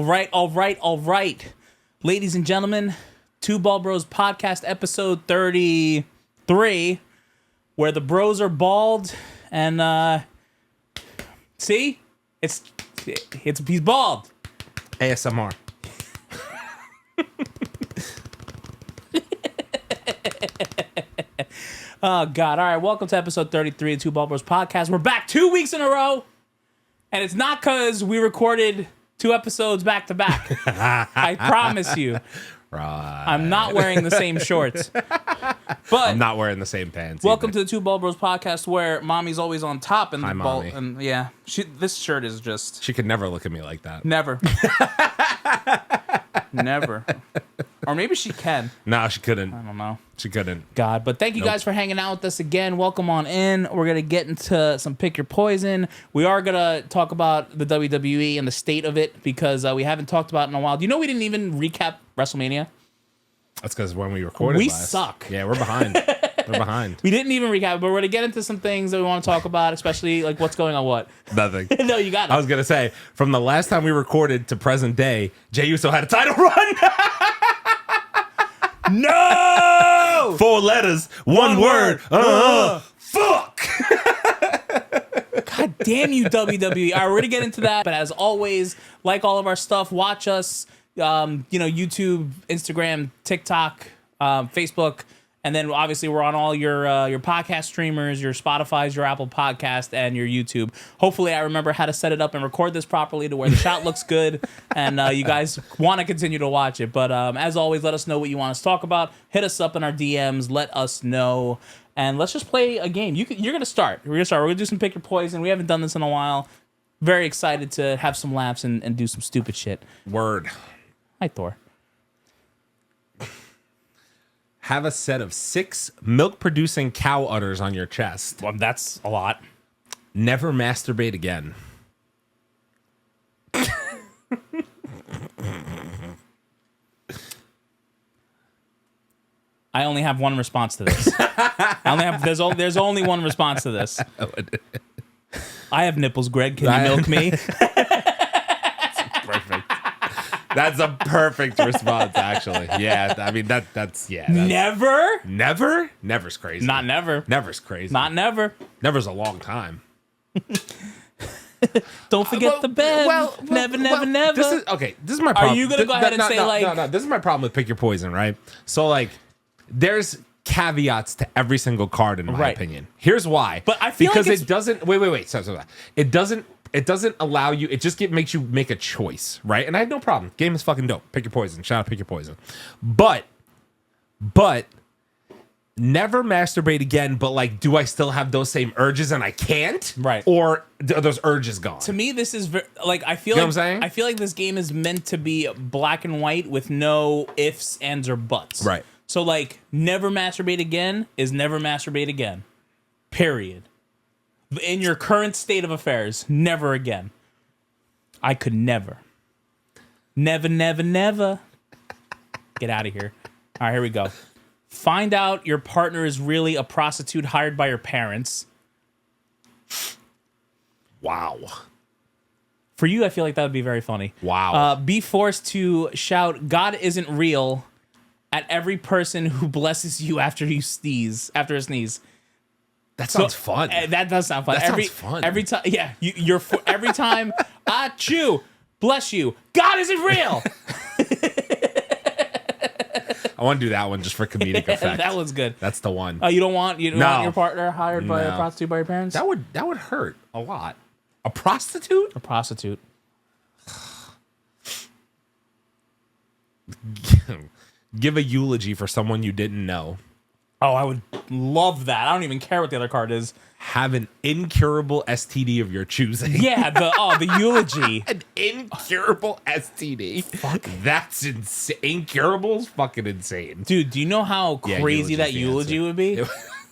All right. Ladies and gentlemen, Two Ball Bros podcast episode 33, where the bros are bald and see? He's bald. ASMR. Oh God. All right, welcome to episode 33 of Two Ball Bros podcast. We're back 2 weeks in a row. And it's not because we recorded 2 episodes back to back. I promise you. Right. I'm not wearing the same shorts. But I'm not wearing the same pants. welcome to the Two Ball Bros podcast, where mommy's always on top and Hi, the ball. Mommy. And yeah, this shirt is just She could never look at me like that. never, never. Or maybe she can. No, she couldn't. I don't know. She couldn't. God, but thank you guys for hanging out with us again. Welcome on in. We're gonna get into some Pick Your Poison. We are gonna talk about the WWE and the state of it because we haven't talked about it in a while. Do you know we didn't even recap WrestleMania? That's because when we recorded We last, suck. Yeah, we're behind. We're behind. We didn't even recap, but we're gonna get into some things that we want to talk about, especially like what's going on. What? Nothing. No, you got it. I was gonna say, from the last time we recorded to present day, Jey Uso had a title run. No! 4 letters, one word. Fuck. God damn you, WWE. All right, we're gonna get into that. But as always, like all of our stuff, watch us. YouTube, Instagram, TikTok, Facebook, and then obviously we're on all your podcast streamers, your Spotify's, your Apple Podcast, and your YouTube. Hopefully, I remember how to set it up and record this properly to where the shot looks good, and you guys want to continue to watch it. But as always, let us know what you want us to talk about. Hit us up in our DMs. Let us know, and let's just play a game. You're gonna start. We're gonna do some Pick Your Poison. We haven't done this in a while. Very excited to have some laughs and do some stupid shit. Word. Hi, Thor. Have a set of 6 milk-producing cow udders on your chest. Well, that's a lot. Never masturbate again. I only have one response to this. There's only one response to this. I have nipples, Greg. Can you milk me? Perfect. That's a perfect response, actually. Yeah, I mean that's Never? Never's crazy. Not never. Never's crazy. Not never. Never's a long time. Don't forget the bed. Never. This is my problem. Are you gonna go ahead and say no? This is my problem with Pick Your Poison, right? So like, there's caveats to every single card in my opinion. Here's why. But I feel because like it doesn't. Wait. So it doesn't. It doesn't allow you. It just makes you make a choice, right? And I have no problem. Game is fucking dope. Pick Your Poison. Shout out Pick Your Poison. But never masturbate again. But like, do I still have those same urges and I can't? Right. Or are those urges gone? To me, this is like I feel You know like what I'm saying? I feel like this game is meant to be black and white with no ifs, ands, or buts. Right. So like, never masturbate again is never masturbate again. Period. In your current state of affairs, never again. I could never. Never. Get out of here. All right, here we go. Find out your partner is really a prostitute hired by your parents. Wow. For you, I feel like that would be very funny. Wow. Be forced to shout, "God isn't real," at every person who blesses you after a sneeze. That sounds fun. That does sound fun. That sounds fun. Every time, yeah. Every time, achoo, bless you. God isn't real. I want to do that one just for comedic effect. That was good. That's the one. You don't want your partner hired by a prostitute by your parents? That would hurt a lot. A prostitute? A prostitute. Give a eulogy for someone you didn't know. Oh, I would love that. I don't even care what the other card is. Have an incurable STD of your choosing. Yeah, the eulogy. An incurable STD. Fuck. That's insane. Incurable is fucking insane. Dude, do you know how crazy that eulogy would be?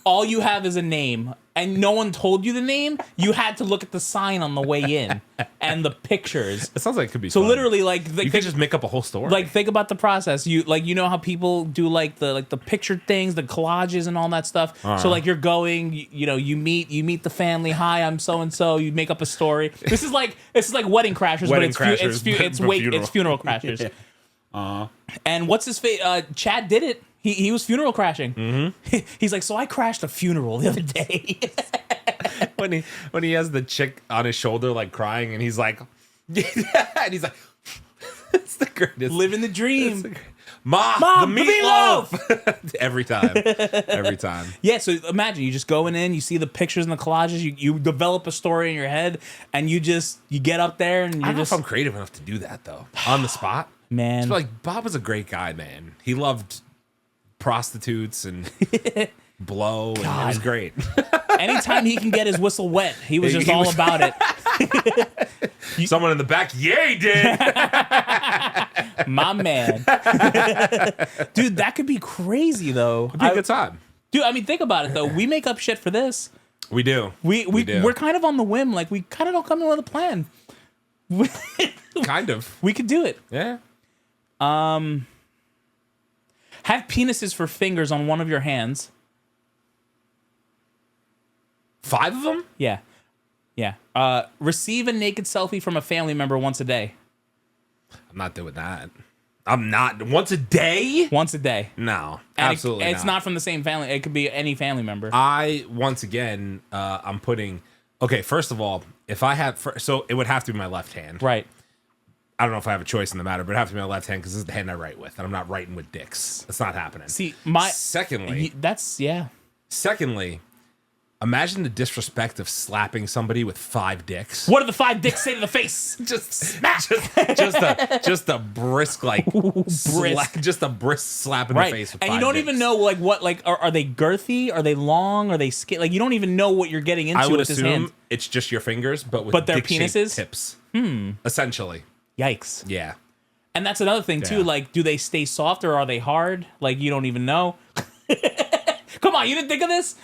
All you have is a name, and no one told you the name, you had to look at the sign on the way in and the pictures. It sounds like it could be So fun. literally, like you could just make up a whole story. Like, think about the process. You know how people do like the picture things, the collages and all that stuff. So like you're going, you meet the family. Hi, I'm so and so. You make up a story. This is like Wedding Crashers, but it's Funeral Crashers. And what's his face? Chad did it. He was funeral crashing. Mm-hmm. He's like, so I crashed a funeral the other day. when he has the chick on his shoulder like crying, and he's like, and he's like, it's the greatest. Living the dream. Mom, the meatloaf. Every time. Yeah, so imagine you just going in, you see the pictures and the collages, you develop a story in your head, and you get up there and I don't know if I'm creative enough to do that though on the spot. Man, like Bob was a great guy, man. He loved prostitutes and blow, and it was great. Anytime he can get his whistle wet, he was just all about it. Someone in the back, yeah, he did. My man. Dude, that could be crazy though. It'd be a good time. Dude, I mean, think about it though. We make up shit for this. We do. We're kind of on the whim. Like, we kind of don't come in with a plan. Kind of. We could do it. Yeah. Have penises for fingers on one of your hands. 5 of them? Yeah. Receive a naked selfie from a family member once a day. I'm not doing that. I'm not. Once a day? Once a day. No. And Absolutely it's not from the same family. It could be any family member. Once again, I'm putting... Okay, first of all, if I have... So it would have to be my left hand. Right. I don't know if I have a choice in the matter, but it would have to be my left hand because this is the hand I write with, and I'm not writing with dicks. It's not happening. See, Secondly... Yeah. Secondly, imagine the disrespect of slapping somebody with 5 dicks. What do the 5 dicks say to the face? just a brisk just a brisk slap in the face with and 5 you don't dicks. even know what are they girthy? Are they long? Are they skin? Like, you don't even know what you're getting into. I would with his hand. assume it's just your fingers, but their dick-shaped penises? tips. Essentially. Yikes. Yeah. And that's another thing too. Yeah. Like, do they stay soft or are they hard? Like, you don't even know. Come on, you didn't think of this?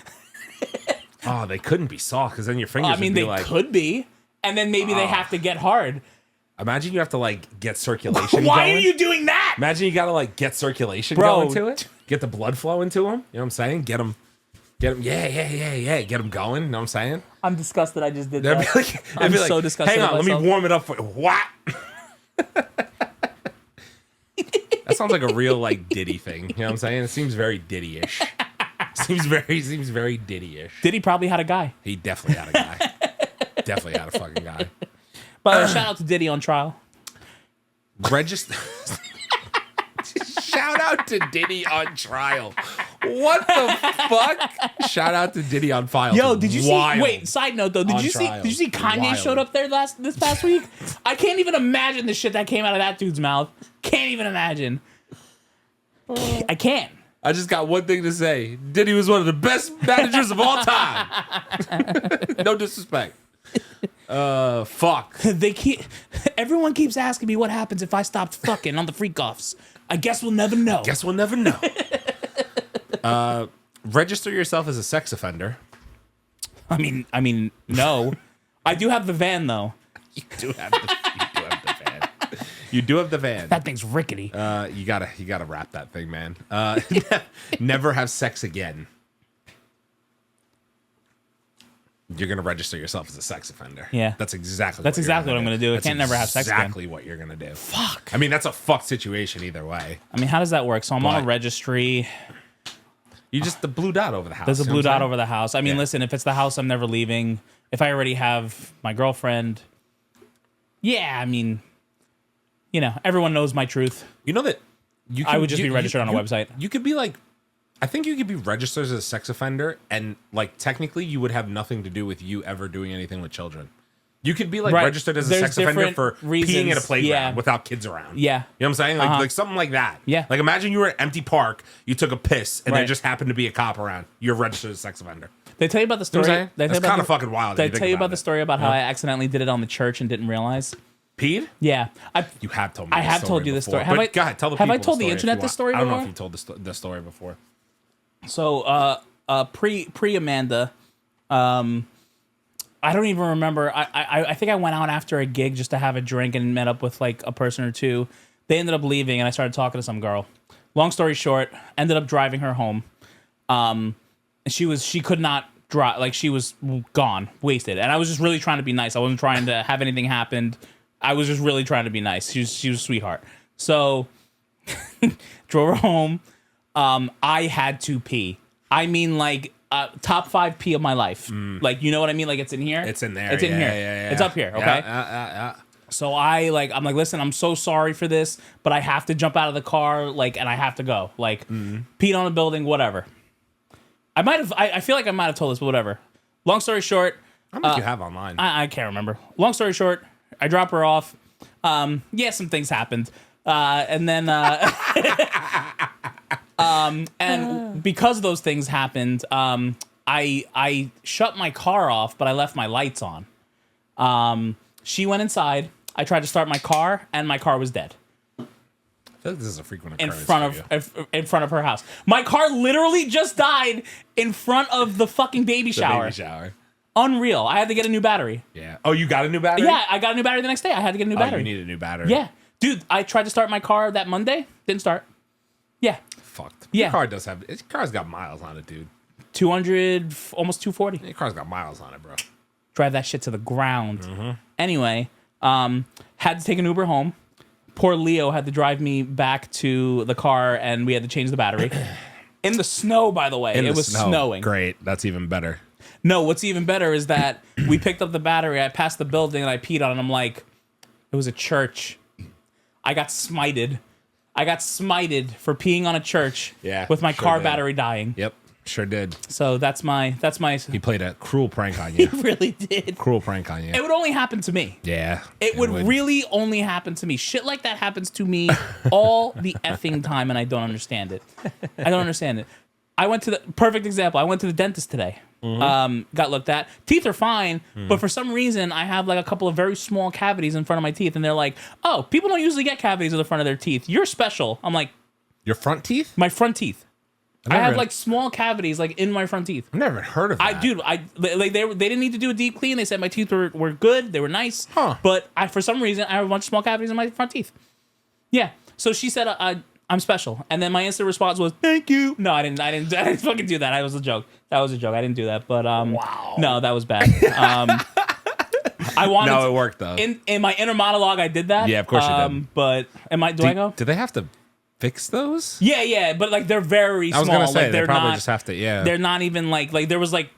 Oh, they couldn't be soft because then your fingers. I mean, would be they like, could be, and then maybe they have to get hard. Imagine you have to like get circulation. Why going. are you doing that? Imagine you got to like get circulation Bro. going to it, get the blood flow into them. You know what I'm saying? Get them. Yeah. Get them going. You know what I'm saying? I'm disgusted. I just did They'd that. be like, I'm be like, so disgusted. Hang on, with let me myself. warm it up for you. What? That sounds like a real like Diddy thing. You know what I'm saying? It seems very Diddy-ish. Seems very Diddy-ish. Diddy probably had a guy. He definitely had a guy. Definitely had a fucking guy. By the way, shout out to Diddy on trial. Register. Shout out to Diddy on trial. What the fuck? Shout out to Diddy on file. Yo, did you Wild. see? Wait, side note though, did you see Kanye Wild. showed up there this past week? I can't even imagine the shit that came out of that dude's mouth. Can't even imagine. I can't. I just got one thing to say. Diddy was one of the best managers of all time. No disrespect. Fuck. Everyone keeps asking me what happens if I stopped fucking on the freak offs. I guess we'll never know. Guess we'll never know. Register yourself as a sex offender. I mean, no. I do have the van though. You do have the van. You do have the van. That thing's rickety. You gotta wrap that thing, man. Never have sex again. You're gonna register yourself as a sex offender. Yeah, that's exactly what I'm gonna do. I can't never have sex again. Exactly what you're gonna do. Fuck. I mean, that's a fucked situation either way. I mean, how does that work? So I'm on a registry. You just the blue dot over the house. There's a blue dot over the house. I mean, Yeah. listen, if it's the house I'm never leaving, if I already have my girlfriend, yeah, I mean, everyone knows my truth. You know that I would just be registered on a website. You could be like, I think you could be registered as a sex offender, and like technically, you would have nothing to do with you ever doing anything with children. You could be like registered as a There's sex offender different for reasons. peeing at a playground Yeah. without kids around. Yeah. You know what I'm saying? Like something like that. Yeah. Like imagine you were at an empty park, you took a piss, and there Right. just happened to be a cop around. You're registered as a sex offender. They tell you about the story. You know what I'm saying? They tell That's you about kind of fucking wild. Did I if you tell you think about the story about how I accidentally did it on the church and didn't realize? Peed? Yeah. You have told me. I this have story told you this before. story. But go ahead, tell the have people I told the story if internet you this want. story I don't know before? if you told the story before. So, pre Amanda, I don't even remember. I think I went out after a gig just to have a drink and met up with like a person or two. They ended up leaving, and I started talking to some girl. Long story short, ended up driving her home. And she could not drive, like she was gone, wasted. And I was just really trying to be nice. I wasn't trying to have anything happen. I was just really trying to be nice. She was a sweetheart. So drove her home. I had to pee. I mean, like top 5 pee of my life. Like, you know what I mean? Like it's in here. It's in there. It's in here. Yeah. It's up here. Okay. Yeah. So I'm like, listen, I'm so sorry for this, but I have to jump out of the car, like, and I have to go. Like, peed on a building, whatever. I feel like I might have told this, but whatever. Long story short. How much you have online? I can't remember. Long story short, I drop her off. Yeah, some things happened. And then, and because of those things happened, I shut my car off, but I left my lights on. She went inside. I tried to start my car, and my car was dead. I feel like this is a frequent occurrence in front of her house. My car literally just died in front of the fucking baby shower. Baby shower. Unreal. I had to get a new battery. Yeah. Oh, you got a new battery? Yeah, I got a new battery the next day. I had to get a new battery. You need a new battery. Yeah. Dude, I tried to start my car that Monday. Didn't start. Yeah. Fucked. Yeah. Your car's got miles on it, dude. 200, almost 240. Your car's got miles on it, bro. Drive that shit to the ground. Anyway, had to take an Uber home. Poor Leo had to drive me back to the car, and we had to change the battery. In the snow, by the way. It was snowing. Great. That's even better. No, what's even better is that we picked up the battery, I passed the building, and I peed on it, and I'm like, it was a church. I got smited. For peeing on a church with my car battery dying. Yep, sure did. So that's my. He played a cruel prank on you. He really did. Cruel prank on you. It would only happen to me. Yeah. It would really only happen to me. Shit like that happens to me all the effing time, and I don't understand it. I went to the perfect example. I went to the dentist today. Got looked at. Teeth are fine, but for some reason I have like a couple of very small cavities in front of my teeth, and they're like, "Oh, people don't usually get cavities in the front of their teeth. You're special." I'm like, "Your front teeth?" My front teeth. I have like small cavities like in my front teeth. I've never heard of that. They didn't need to do a deep clean. They said my teeth were good. They were nice. But for some reason I have a bunch of small cavities in my front teeth. Yeah. So she said I'm special, and then my instant response was thank you. No, I didn't fucking do that. That was a joke. I didn't do that. But wow. No, that was bad. I wanted. No, it worked though. In my inner monologue, I did that. Yeah, of course you did. But do I go? Do they have to fix those? Yeah, but like they're very small. I was gonna say like, they probably not, just have to. Yeah, they're not even like there was like.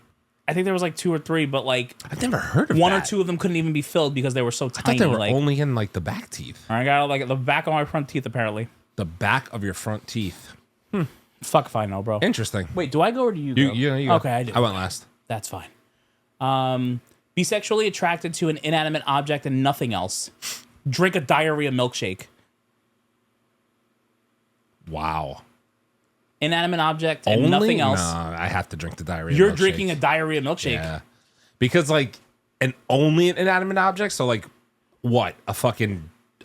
I think there was like 2 or 3, but like I've never heard of one that. or two of them couldn't even be filled because they were so tiny. I thought they were like, only in like the back teeth. I got like the back of my front teeth apparently. The back of your front teeth. Fuck if I know, bro. Interesting. Wait, do I go or do you go? You go. Okay, I do. I went last. That's fine. Be sexually attracted to an inanimate object and nothing else. Drink a diarrhea milkshake. Wow. Inanimate object and nothing else. No, I have to drink the diarrhea milkshake. You're drinking a diarrhea milkshake. Yeah. Because like only an inanimate object, so like what?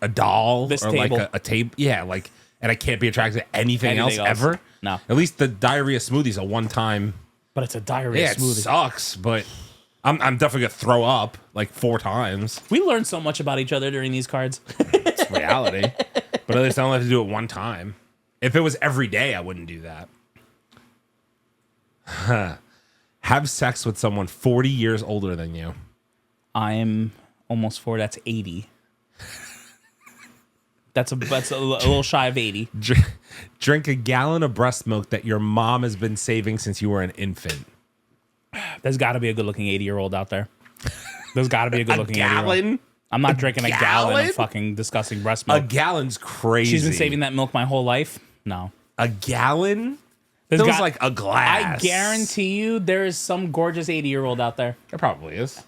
A doll this or table. like a table. Yeah, like and I can't be attracted to anything else ever? No. At least the diarrhea smoothie's a one-time. But it's a diarrhea smoothie. It sucks, but I'm definitely gonna throw up like 4 times. We learned so much about each other during these cards. It's reality. But at least I only have to do it one time. If it was every day, I wouldn't do that. Have sex with someone 40 years older than you. I'm almost 4. That's 80. That's a little shy of 80. Drink a gallon of breast milk that your mom has been saving since you were an infant. There's got to be a good-looking 80-year-old out there. There's got to be a good-looking 80-year-old. Gallon? I'm not drinking a gallon of fucking disgusting breast milk. A gallon's crazy. She's been saving that milk my whole life? No. A gallon? Feels like a glass. I guarantee you there is some gorgeous 80-year-old out there. There probably is.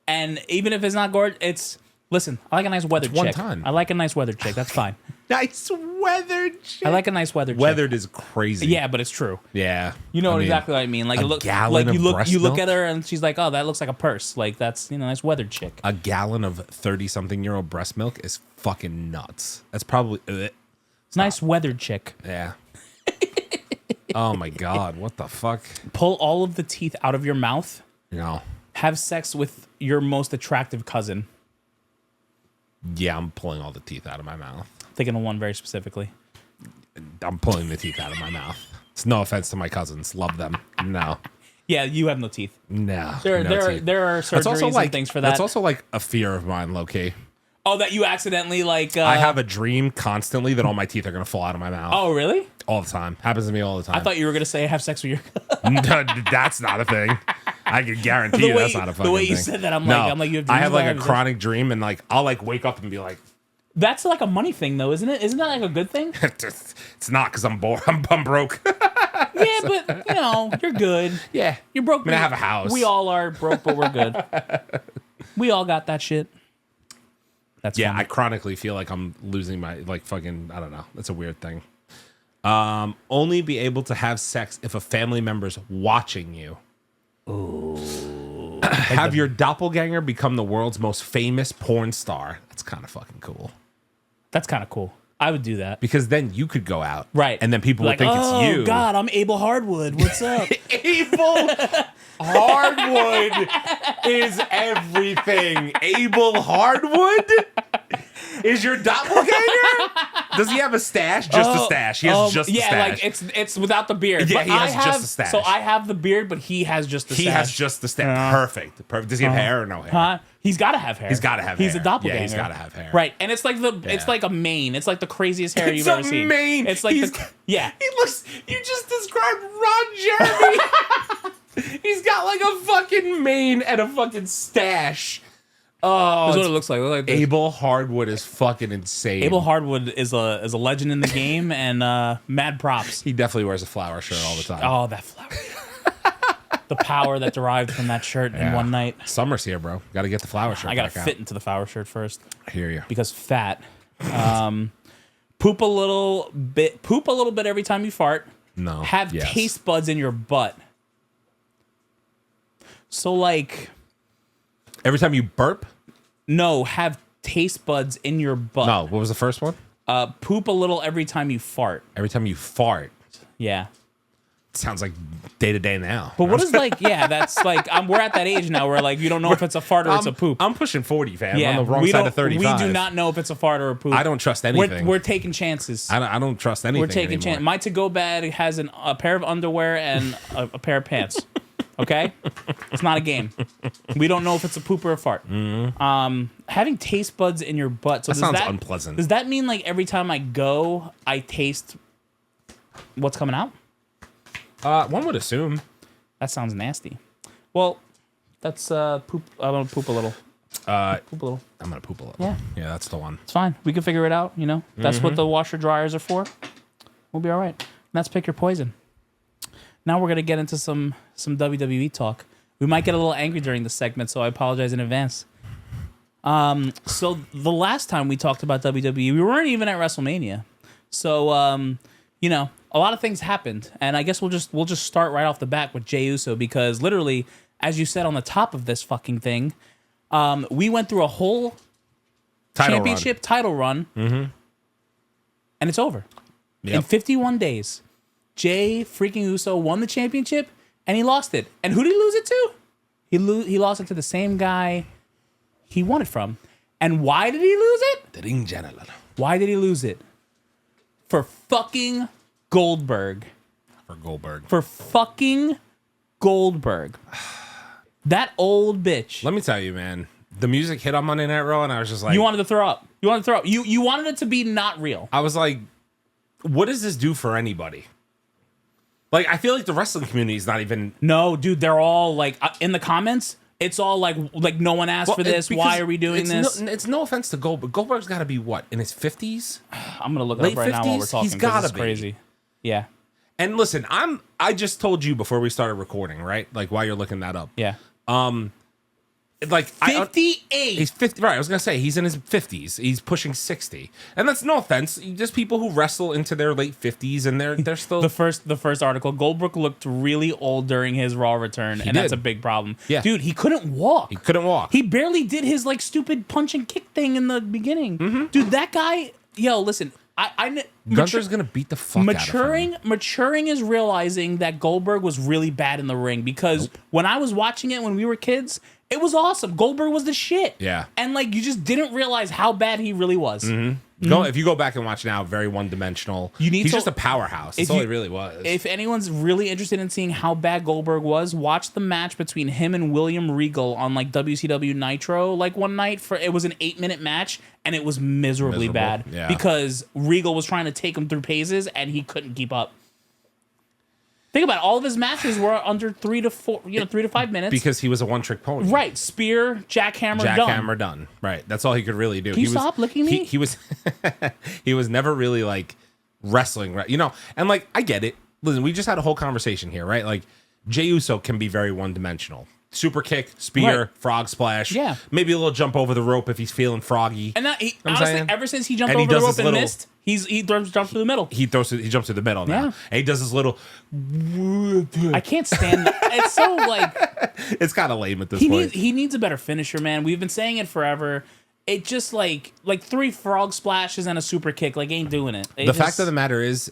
And even if it's not gorgeous, it's... Listen, I like a nice weathered chick. One time. I like a nice weathered chick. That's fine. Nice weathered chick. I like a nice weathered chick. Weathered is crazy. Yeah, but it's true. Yeah. You know exactly what I mean. Like a gallon of breast you look milk? at her and she's like, "Oh, that looks like a purse." Like that's, nice weathered chick. A gallon of 30-something-year-old breast milk is fucking nuts. That's probably Nice weathered chick. Yeah. Oh my god, what the fuck? Pull all of the teeth out of your mouth You know. Have sex with your most attractive cousin. Yeah, I'm pulling all the teeth out of my mouth. Thinking of one very specifically. I'm pulling the teeth out of my mouth. It's no offense to my cousins. Love them. No. Yeah, you have no teeth. No. There are surgeries and things for that. That's also like a fear of mine, low-key. Oh, that you accidentally like... I have a dream constantly that all my teeth are going to fall out of my mouth. Oh, really? All the time. Happens to me all the time. I thought you were going to say have sex with your... No, that's not a thing. I can guarantee you that's not a fucking thing. The way you said that, I'm like, you have dreams. I have like a chronic dream, and like I'll like wake up and be like, that's like a money thing, though, isn't it? Isn't that like a good thing? it's not because I'm bored. I'm broke. Yeah, but you know, you're good. Yeah, you're broke. I mean, I have a house. We all are broke, but we're good. We all got that shit. That's yeah. funny. I chronically feel like I'm losing my like fucking. I don't know. That's a weird thing. Only be able to have sex if a family member's watching you. Ooh. Have your doppelganger become the world's most famous porn star. That's kind of fucking cool. That's kind of cool. I would do that. Because then you could go out. Right. And then people would think it's you. Oh, God, I'm Abel Hardwood. What's up? Abel Hardwood is everything. Abel Hardwood is your doppelganger? Does he have a stash? Just a stash. He has just a stash. Yeah, like it's without the beard. Yeah, but he has just a stash. So I have the beard, but he has just the stash. He has just the stash. Perfect. Does he have hair or no hair? Huh? He's got to have hair. He's got to have hair. hair. He's a doppelganger. Yeah, he's got to have hair. Right, and it's like it's like a mane. It's like the craziest hair you've ever seen. Mane. It's like yeah. He looks. You just described Ron Jeremy. He's got like a fucking mane and a fucking stash. Oh, that's what it looks like. Abel Hardwood is fucking insane. Abel Hardwood is a legend in the game, and mad props. He definitely wears a flower shirt all the time. Oh, that flower. The power that derived from that shirt in one night. Summer's here, bro. Got to get the flower shirt. I got to fit into the flower shirt first. I hear you. Because fat. Poop a little bit every time you fart. No. Have taste buds in your butt. So like every time you burp? No, have taste buds in your butt. No, what was the first one? Poop a little every time you fart. Every time you fart. Yeah. Sounds like day to day now. But what is like, yeah, that's like, we're at that age now where like, you don't know if it's a fart or it's a poop. I'm pushing 40, fam. Yeah, I'm on the wrong side of 35. We do not know if it's a fart or a poop. I don't trust anything. We're taking chances. I don't trust anything. We're taking chances. My to-go bag has a pair of underwear and a pair of pants. Okay? It's not a game. We don't know if it's a poop or a fart. Mm-hmm. Having taste buds in your butt. So that sounds unpleasant. Does that mean like every time I go, I taste what's coming out? One would assume. That sounds nasty. Well, that's poop. I'm gonna poop a little. Poop a little. I'm gonna poop a little. Yeah, that's the one. It's fine. We can figure it out. You know, that's what the washer dryers are for. We'll be all right. And that's pick your poison. Now we're gonna get into some WWE talk. We might get a little angry during the segment, so I apologize in advance. So the last time we talked about WWE, we weren't even at WrestleMania. So you know, a lot of things happened, and I guess we'll just start right off the bat with Jey Uso, because literally, as you said on the top of this fucking thing, we went through a whole championship title run, and it's over. Yep. In 51 days, Jey freaking Uso won the championship, and he lost it. And who did he lose it to? He lost it to the same guy he won it from. And why did he lose it? The ring general. Why did he lose it? For fucking Goldberg. For fucking Goldberg. That old bitch. Let me tell you, man. The music hit on Monday Night Raw, and I was just like... You wanted to throw up. You wanted it to be not real. I was like, what does this do for anybody? Like, I feel like the wrestling community is not even... No, dude, they're all like, in the comments... It's all like no one asked for this. Why are we doing this? It's no offense to Goldberg. Goldberg's got to be what, in his 50s? I'm gonna look it up right now while we're talking. He's got to be crazy. Yeah. And listen, I just told you before we started recording, right? Like while you're looking that up. Yeah. Like 58. He's 50. Right. I was gonna say he's in his 50s. He's pushing 60. And that's no offense. Just people who wrestle into their late 50s and they're still the first article. Goldberg looked really old during his Raw return, and that's a big problem. Yeah. Dude, he couldn't walk. He barely did his like stupid punch and kick thing in the beginning. Dude, that guy. Yo, listen. Gunther's gonna beat the fuck out of him. Maturing is realizing that Goldberg was really bad in the ring because when I was watching it when we were kids, it was awesome. Goldberg was the shit. Yeah. And like you just didn't realize how bad he really was. If you go back and watch now, very one-dimensional. He's just a powerhouse. That's all he really was. If anyone's really interested in seeing how bad Goldberg was, watch the match between him and William Regal on like WCW Nitro like one night. It was an 8-minute match and it was miserably bad because Regal was trying to take him through paces and he couldn't keep up. Think about it. All of his matches were under 3 to 5 minutes. Because he was a one-trick pony. Right. Spear, jackhammer, done. Right. That's all he could really do. Can you stop licking me? He was he was never really like wrestling, right? And like I get it. Listen, we just had a whole conversation here, right? Like Jey Uso can be very one-dimensional. Super kick, spear, frog splash. Yeah. Maybe a little jump over the rope if he's feeling froggy. And honestly, ever since he jumped over the rope and missed, he jumps through the middle. He jumps through the middle now. Yeah. And he does this little. I can't stand that. It's so like. It's kind of lame at this point. He needs a better finisher, man. We've been saying it forever. It just like 3 frog splashes and a super kick ain't doing it. The fact of the matter is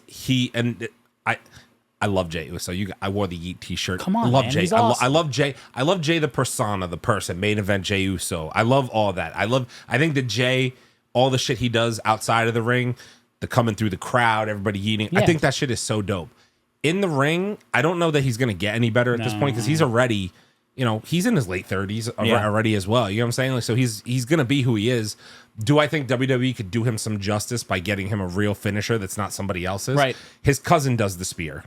I love Jey Uso. I wore the Yeet T-shirt. Come on, I love man. Jey. He's awesome. I love Jey. I love Jey, the persona, the person, main event Jey Uso. I love all that. I think that Jey, all the shit he does outside of the ring, the coming through the crowd, everybody eating. Yeah. I think that shit is so dope. In the ring, I don't know that he's gonna get any better at this point because he's already, he's in his late 30s already as well. You know what I'm saying? Like, so he's gonna be who he is. Do I think WWE could do him some justice by getting him a real finisher that's not somebody else's? Right. His cousin does the spear.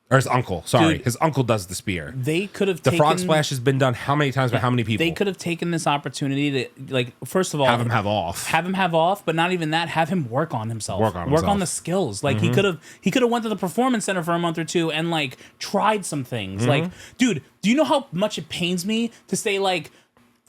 Or his uncle, sorry. Dude, his uncle does the spear. They could have The frog splash has been done how many times by how many people? They could have taken this opportunity to, first of all... Have him have off. But not even that, have him work on himself. Work on the skills. Like, he could have went to the Performance Center for a month or two and, tried some things. Like, dude, do you know how much it pains me to say,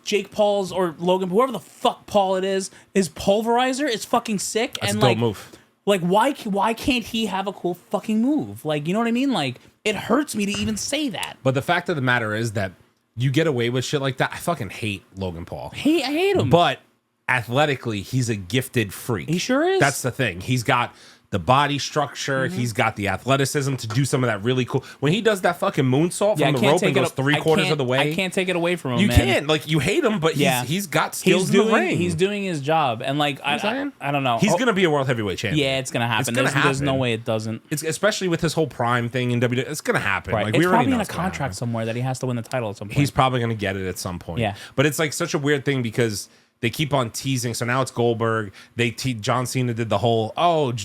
Jake Paul's or Logan, whoever the fuck Paul it is, his pulverizer is fucking sick. That's a dope move. Why can't he have a cool fucking move? You know what I mean? It hurts me to even say that. But the fact of the matter is that you get away with shit like that. I fucking hate Logan Paul. I hate him. But athletically, he's a gifted freak. He sure is. That's the thing. He's got the body structure. He's got the athleticism to do some of that really cool. When he does that fucking moonsault from the rope and goes 3/4 of the way. I can't take it away from him, You man. can't. You hate him, but he's got skills in the ring. He's doing his job. And, I don't know. He's going to be a world heavyweight champion. Yeah, it's going to happen. There's no way it doesn't. It's especially with his whole prime thing in WWE. It's going to happen. Right. It's probably in a contract somewhere that he has to win the title at some point. He's probably going to get it at some point. Yeah. But it's such a weird thing because they keep on teasing. So now it's Goldberg. John Cena did the whole,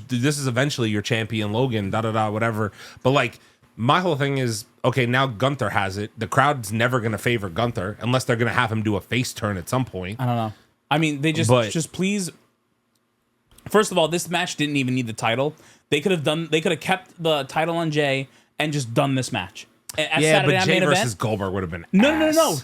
this is eventually your champion, Logan, whatever. But my whole thing is, okay, now Gunther has it. The crowd's never going to favor Gunther unless they're going to have him do a face turn at some point. I don't know. I mean, they just please. First of all, this match didn't even need the title. They could have kept the title on Jey and just done this match. But Jey versus Goldberg would have been No.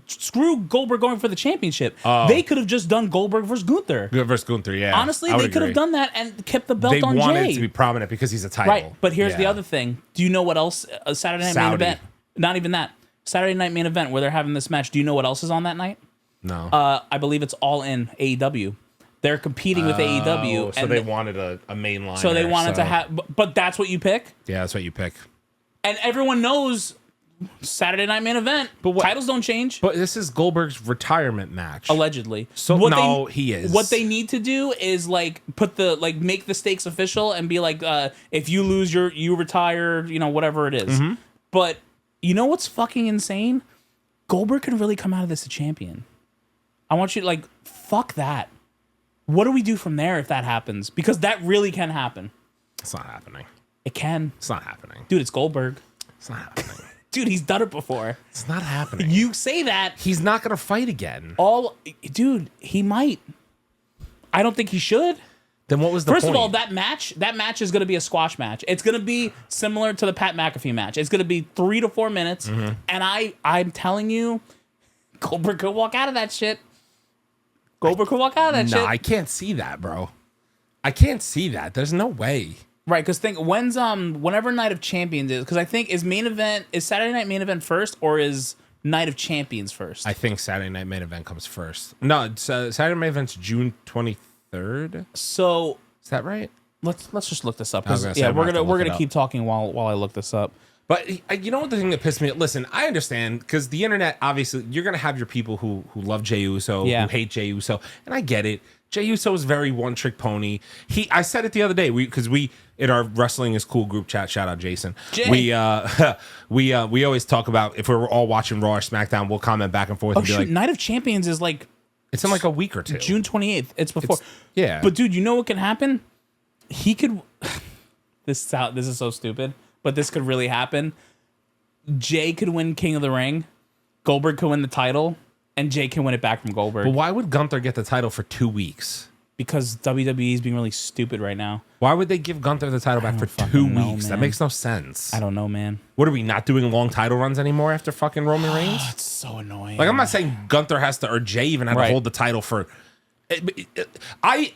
Screw Goldberg going for the championship. They could have just done Goldberg versus Gunther. Yeah. Honestly, they could have done that and kept the belt on Jey. They wanted it to be prominent because he's a title. Right, but here's the other thing. Do you know what else? Saturday Night Main Event. Not even that. Saturday Night Main Event where they're having this match. Do you know what else is on that night? No. I believe it's All In AEW. They're competing with AEW. So they wanted a main line. So they wanted to have... But that's what you pick? Yeah, that's what you pick. And everyone knows Saturday Night Main Event. But titles don't change. But this is Goldberg's retirement match. Allegedly. So he is. What they need to do is put the make the stakes official and be if you lose you retire, whatever it is. But you know what's fucking insane? Goldberg can really come out of this a champion. I want you to fuck that. What do we do from there if that happens? Because that really can happen. It's not happening. It can. It's not happening. Dude, it's Goldberg. It's not happening. Dude, he's done it before. It's not happening. You say that. He's not going to fight again. Dude, he might. I don't think he should. Then what was the First point? of all, that match is going to be a squash match. It's going to be similar to the Pat McAfee match. It's going to be 3 to 4 minutes. And I'm telling you, Goldberg could walk out of that shit. Shit. No, I can't see that, bro. I can't see that. There's no way. Right, because whenever Night of Champions is, because I think is Saturday Night Main Event first or is Night of Champions first? I think Saturday Night Main Event comes first. No, Saturday Main Event's June 23rd. So Is that right? Let's just look this up. I was 'Cause, gonna say, yeah, I'm we're gonna have to gonna look it up. keep talking while I look this up. But you know what the thing that pissed me? Listen, I understand because the internet, obviously, you're gonna have your people who love Jey Uso, Yeah. who hate Jey Uso, and I get it. Jey Uso is very one trick pony. I said it the other day because we in our Wrestling is Cool group chat. Shout out Jason. Jay. We always talk about if we're all watching Raw or SmackDown, we'll comment back and forth Oh and be shoot, like, Night of Champions is like it's in like a week or two. June 28th. It's before. Yeah. But dude, you know what can happen? He could. This is so stupid, but this could really happen. Jay could win King of the Ring, Goldberg could win the title, and Jay can win it back from Goldberg. But why would Gunther get the title for 2 weeks? Because WWE is being really stupid right now. Why would they give Gunther the title back for 2 fucking know, weeks? That man. makes no sense. I don't know, man. What are we not doing long title runs anymore after fucking Roman Reigns? It's so annoying. Like I'm not saying Gunther has to or Jay even had to Right. hold the title for. I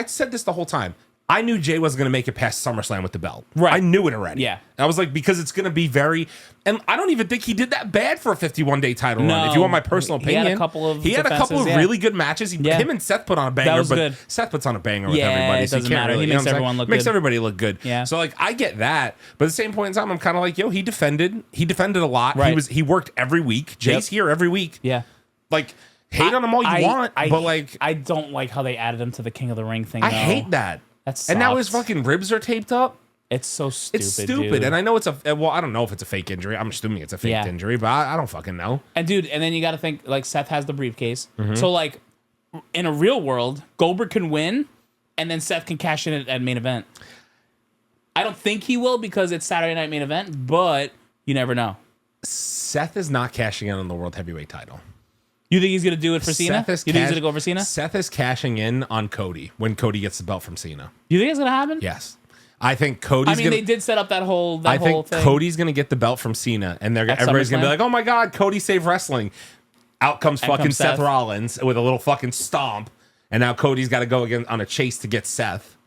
said this the whole time. I knew Jay wasn't going to make it past SummerSlam with the belt. Right. I knew it already. Yeah. I was like, because it's going to be very, and I don't even think he did that bad for a 51-day title No. run. If you want my personal He had opinion, a couple of he had a couple of defenses, yeah. really good matches. Yeah. Him and Seth put on a banger, was but good. Seth puts on a banger with Yeah, everybody. it So you doesn't can't matter. really, He you know makes what I'm everyone saying? look Makes good. everybody look good. Yeah. So like I get that, but at the same point in time, I'm kind of like, yo, he defended a lot. Right. He worked every week. Jay's here every week. Yeah. Like hate on him all you want, but like I don't like how they added him to the King of the Ring thing. I though. hate that. That And now his sucks. fucking ribs are taped up. It's so stupid. It's stupid. dude. And I know it's well, I don't know if it's a fake injury. I'm assuming it's a fake Yeah. injury, but I don't fucking know. And dude, and then you got to think like Seth has the briefcase. Mm-hmm. So like in a real world, Goldberg can win, and then Seth can cash in at main event. I don't think he will because it's Saturday Night Main Event, but you never know. Seth is not cashing in on the World Heavyweight title. You think he's gonna do it for Cena? Seth is You think he's gonna go for Cena? Seth is cashing in on Cody when Cody gets the belt from Cena. You think it's gonna happen? Yes. I think Cody's I mean, gonna, they did set up that whole I whole think thing. Cody's going to get the belt from Cena, and At everybody's going to be SummerSlam? like, "Oh my God, Cody saved wrestling!" Out comes fucking comes Seth Seth. Rollins with a little fucking stomp, and now Cody's got to go again on a chase to get Seth.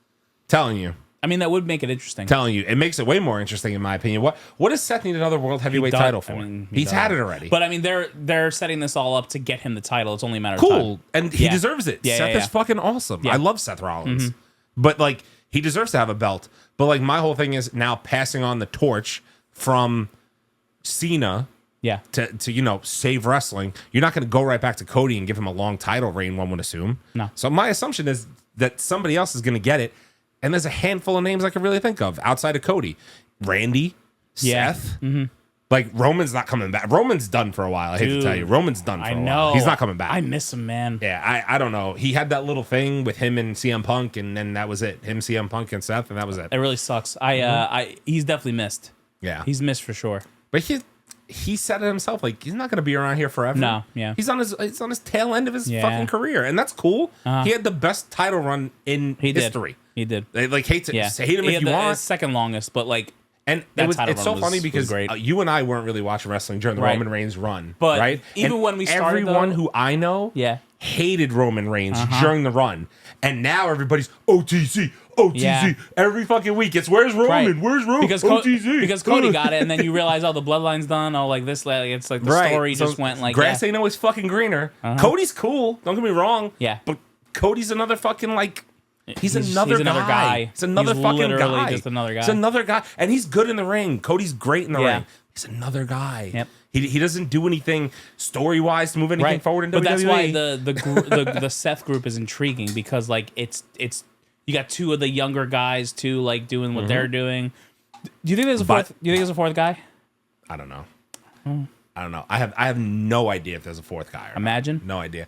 Telling you, I mean, that would make it interesting. it makes it way more interesting in my opinion. What does Seth need another World Heavyweight He title does- for? I mean, he He's does. had it already. But I mean, they're setting this all up to get him the title. It's only a matter of time. Cool, and he Yeah. deserves it. Yeah, Seth yeah, is yeah. fucking awesome. Yeah. I love Seth Rollins, but like he deserves to have a belt. But like my whole thing is now passing on the torch from Cena Yeah. to save wrestling. You're not going to go right back to Cody and give him a long title reign. One would assume. No. So my assumption is that somebody else is going to get it, and there's a handful of names I can really think of outside of Cody, Randy, Yeah. Seth. Like Roman's not coming back. Roman's done for a while. I hate to Dude, tell you, Roman's done for I a know. while. He's not coming back. I miss him, man. Yeah, I don't know. He had that little thing with him and CM Punk, and then that was it. Him, CM Punk, and Seth, and that was it. It really sucks. He's definitely missed. Yeah, He's missed for sure. but he said it himself. Like he's not going to be around here forever. No, yeah. He's on his tail end of his Yeah. fucking career, and that's cool. Uh-huh. He had the best title run in He history. He did. They, like hate him Yeah. if He had you want. second longest, but like, And that it's title so run funny was because great. you and I weren't really watching wrestling during the Right. Roman Reigns run, But right? even And when we started, everyone though- who I know, Yeah. hated Roman Reigns during the run, and now everybody's OTC. Yeah. Every fucking week. It's where's Roman? Right. Where's Roman? because OTC. because Cody got it, and then you realize, oh, the bloodline's done. Oh, like this, like it's like the story So just went like grass yeah. ain't always fucking greener. Cody's cool. Don't get me wrong. Yeah. but Cody's another fucking like. He's another guy. He's another He's fucking literally guy. just another guy. He's another guy, and he's good in the ring. Cody's great in the Yeah. ring. He's another guy. Yep. He doesn't do anything story wise to move anything right forward in but WWE. that's why the Seth group is intriguing because like it's you got two of the younger guys too like doing what they're doing. Do you think there's a fourth? Do you think there's a fourth guy? I don't know. I don't know. I have no idea if there's a fourth guy. Or not. Imagine. No idea.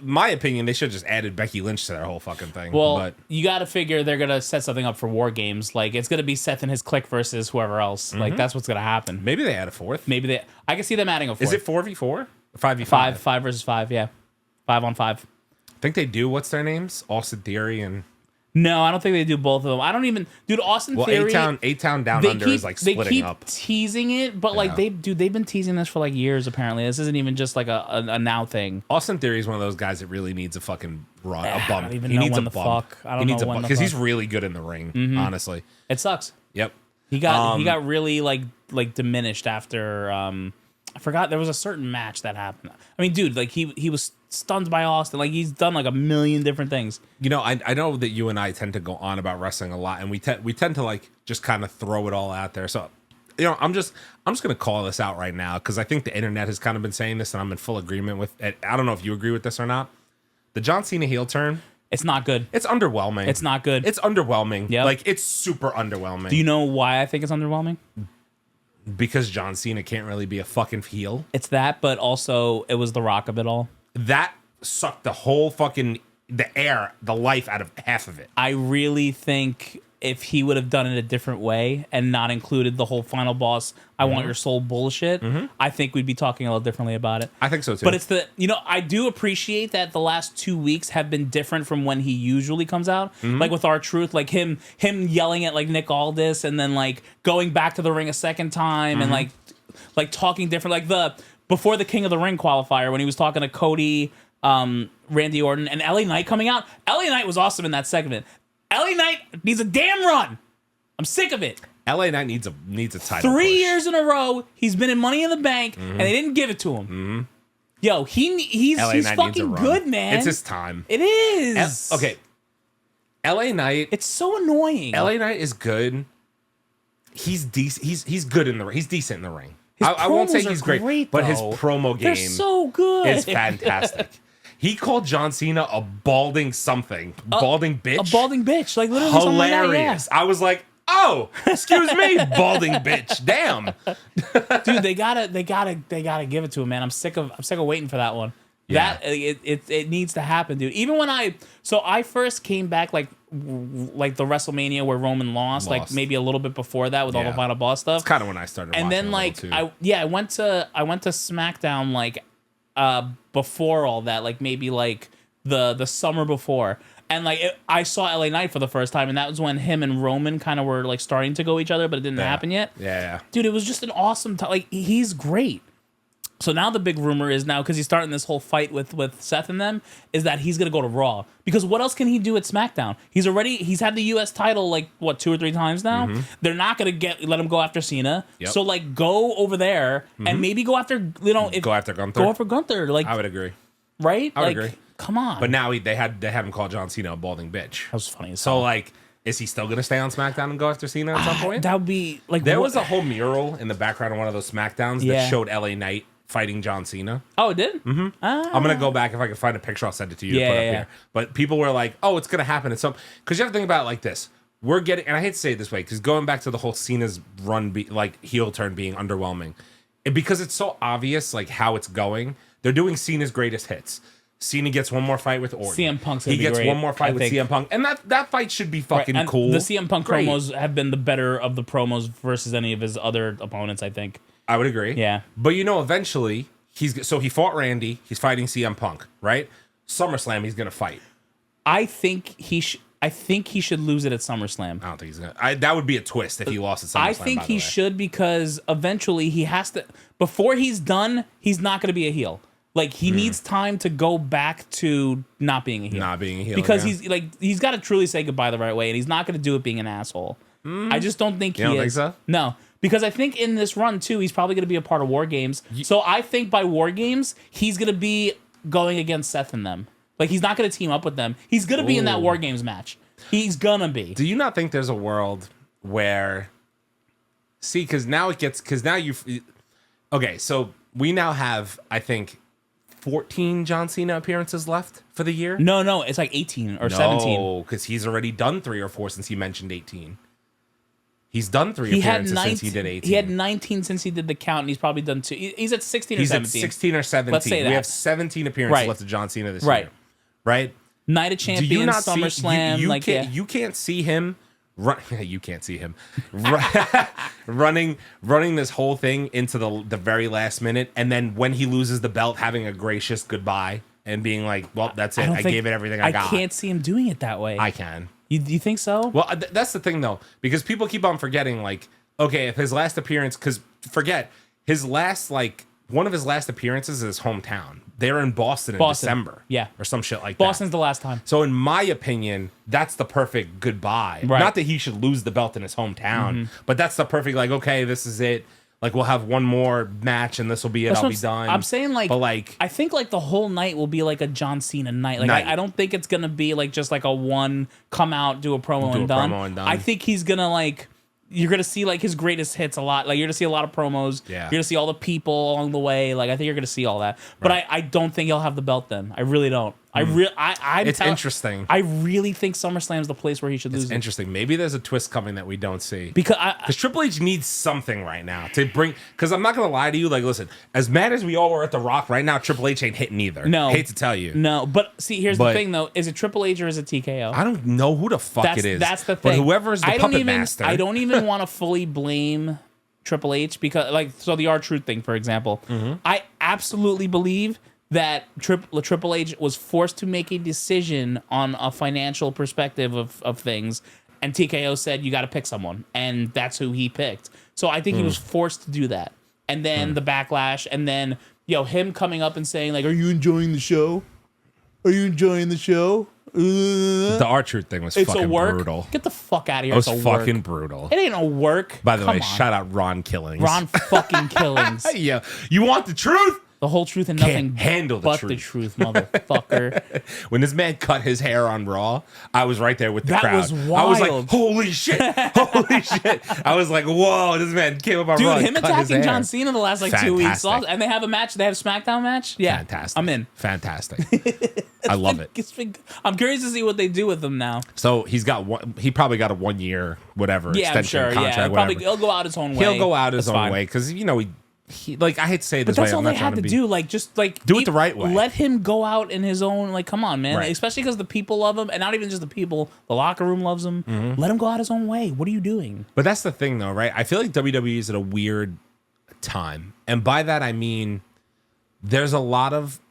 My opinion, they should have just added Becky Lynch to their whole fucking thing. Well, but you got to figure they're gonna set something up for War Games. Like it's gonna be Seth and his clique versus whoever else. Like that's what's gonna happen. maybe they add a fourth. Maybe I can see them adding a fourth. Is it 4v4 or 5v5? five versus five? Yeah, 5-on-5. I think they do. What's their names? Austin Theory and No, I don't think they do both of them. I don't even, dude. Austin well, Theory. A-Town Down Under is like they splitting keep up. teasing it, but like Yeah. they've been teasing this for like years. Apparently, this isn't even just like a now thing. Austin Theory is one of those guys that really needs a fucking run, a I bump. don't even he know needs when a the bump. fuck. I don't he needs know a when bump the because he's fuck. really good in the ring. Honestly, It sucks. yep. He got really like diminished after I forgot there was a certain match that happened. I mean, dude, like he was stunned by Austin. Like he's done like a million different things. You know, I know that you and I tend to go on about wrestling a lot, and we tend to like just kind of throw it all out there. So, you know, I'm just gonna call this out right now because I think the internet has kind of been saying this, and I'm in full agreement with it. I don't know if you agree with this or not. The John Cena heel turn. It's not good. It's underwhelming. It's not good. It's underwhelming. Yep. Like it's super underwhelming. Do you know why I think it's underwhelming? Because John Cena can't really be a fucking heel. It's that, but also it was the Rock of it all. That sucked the whole fucking the life out of half of it. I really think if he would have done it a different way and not included the whole final boss, I want your soul bullshit, I think we'd be talking a little differently about it. I think so too. But it's I do appreciate that the last 2 weeks have been different from when he usually comes out. Like with R-Truth, like him yelling at like Nick Aldis and then like going back to the ring a second time and like talking different, like before the King of the Ring qualifier when he was talking to Cody, Randy Orton, and LA Knight coming out. LA Knight was awesome in that segment. LA Knight needs a damn run. I'm sick of it. LA Knight needs a title. 3 push. years in a row, he's been in Money in the Bank, and they didn't give it to him. Yo, he's fucking good, man. It's his time. It is. Okay. LA Knight. It's so annoying. LA Knight is good. He's decent. He's good in the ring. He's decent in the ring. His I won't say promos he's are great, but his though. promo They're game so good. is fantastic. He called John Cena a balding something. Balding bitch. A balding bitch. Like literally something like that, Hilarious. I was like, oh, excuse me, balding bitch. Damn. Dude, they gotta give it to him, man. I'm sick of waiting for that one. Yeah. That it needs to happen, dude. Even when I first came back like the WrestleMania where Roman lost, like maybe a little bit before that with all the final boss stuff. It's kind of when I started. And then like too. I went to SmackDown like before all that, like maybe like the summer before. And like I saw LA Knight for the first time, and that was when him and Roman kind of were like starting to go each other, but it didn't happen yet. Yeah. Dude, it was just an awesome time. Like he's great. So now the big rumor is now, because he's starting this whole fight with Seth and them, is that he's gonna go to Raw. Because what else can he do at SmackDown? He's had the US title like what 2 or 3 times now. They're not gonna let him go after Cena. Yep. So like go over there and maybe go after Go after Gunther. Go after Gunther. Like I would agree. right? I would like, agree. Come on. But now they had him call John Cena a balding bitch. That was funny. So like, is he still gonna stay on SmackDown and go after Cena at some point? That would be like There was a whole mural in the background of one of those SmackDowns Yeah. that showed LA Knight fighting John Cena. Oh, it did? I'm gonna go back if I can find a picture. I'll send it to you to put up here. But people were like, "Oh, it's gonna happen at some." Because you have to think about it like this: we're getting, and I hate to say it this way, because going back to the whole Cena's run, like heel turn being underwhelming, and because it's so obvious, like how it's going. They're doing Cena's greatest hits. Cena gets one more fight with Orton. CM Punk's he gets great, one more fight I with think. CM Punk, and that fight should be fucking and cool. The CM Punk Great. promos have been the better of the promos versus any of his other opponents, I think. I would agree. Yeah. But eventually he fought Randy. He's fighting CM Punk, right? SummerSlam, he's gonna fight. I think he should lose it at SummerSlam. I don't think he's gonna. That would be a twist if he lost at SummerSlam. I think he should, because eventually he has to. Before he's done, he's not going to be a heel. Like he needs time to go back to not being a heel. Not being a heel because again. he's got to truly say goodbye the right way, and he's not going to do it being an asshole. I just don't think You don't think so? No, because I think in this run too, he's probably going to be a part of War Games. So I think by War Games, he's going to be going against Seth and them. Like he's not going to team up with them. He's going to be in that War Games match. He's gonna be. Do you not think there's a world where? See, because now you. Okay, so we now have, I think, 14 John Cena appearances left for the year. No, it's like 18 or 17. No, because he's already done 3 or 4 since he mentioned 18. He's done 3 He had appearances 19, since he did 18. He had 19 since he did the count, and he's probably done 2. He's at 16 or He's 17. at 16 or 17. Let's say that. We have 17 appearances left of John Cena this year. Right? Night of Do you Champions, not SummerSlam. see? You can't see him. You can't see him running this whole thing into the very last minute, and then when he loses the belt, having a gracious goodbye and being like, "Well, that's it. I gave it everything I got." I can't see him doing it that way. I can. You think so? Well, that's the thing though, because people keep on forgetting. Like, okay, if his last appearance, because forget his last one of his last appearances is his hometown. They're in Boston in December. Yeah. Or some shit like Boston's that. the last time. So in my opinion, that's the perfect goodbye. Right. Not that he should lose the belt in his hometown, but that's the perfect, okay, this is it. Like we'll have one more match and this will be it. I'll be done. I'm saying like, but like I think like the whole night will be like a John Cena night. Like I don't think it's gonna be like just like a one come out, do a promo and done. I think he's gonna like. You're gonna see like his greatest hits a lot. Like you're gonna see a lot of promos. Yeah. You're gonna see all the people along the way. Like I think you're gonna see all that. But I don't think he'll have the belt then. I really don't. It's interesting. I really think SummerSlam's the place where he should lose. It's interesting. Maybe there's a twist coming that we don't see. Because Triple H needs something right now to bring. Because I'm not gonna lie to you. Like, listen, as mad as we all were at The Rock right now, Triple H ain't hitting either. No, hate to tell you. No, but see, here's the thing though: is it Triple H or is it TKO? I don't know who the fuck it is. That's the thing. But whoever's the puppet master, I don't even want to fully blame Triple H because, like, so the R-Truth thing, for example, I absolutely believe that Triple H was forced to make a decision on a financial perspective of things, and TKO said, you got to pick someone, and that's who he picked. So I think he was forced to do that. And then the backlash, and then, him coming up and saying, like, are you enjoying the show? Are you enjoying the show? The R-Truth thing was fucking brutal. Get the fuck out of here. It was fucking brutal. It ain't no work. By the way, shout out Ron Killings. Ron fucking Killings. Yeah. You want the truth? The whole truth and nothing handle the but truth. the truth, motherfucker. When this man cut his hair on Raw, I was right there with the crowd. Was wild. I was like, holy shit. Holy shit. I was like, whoa, this man came up on Raw. Dude, him attacking John Cena the last 2 weeks. Fantastic. And they have a match. They have a SmackDown match. Yeah. Fantastic. I'm in. Fantastic. I love it. I'm curious to see what they do with him now. So he probably got a 1 year, whatever, extension contract. Yeah, he'll go out his own way. He'll go out his own way because, he like, I hate to say it this but that's way. all they had to do. Like, just like do it the right way. Let him go out in his own. Like, come on, man. Right. Especially because the people love him, and not even just the people. The locker room loves him. Let him go out his own way. What are you doing? But that's the thing, though, right? I feel like WWE is at a weird time, and by that I mean there's a lot of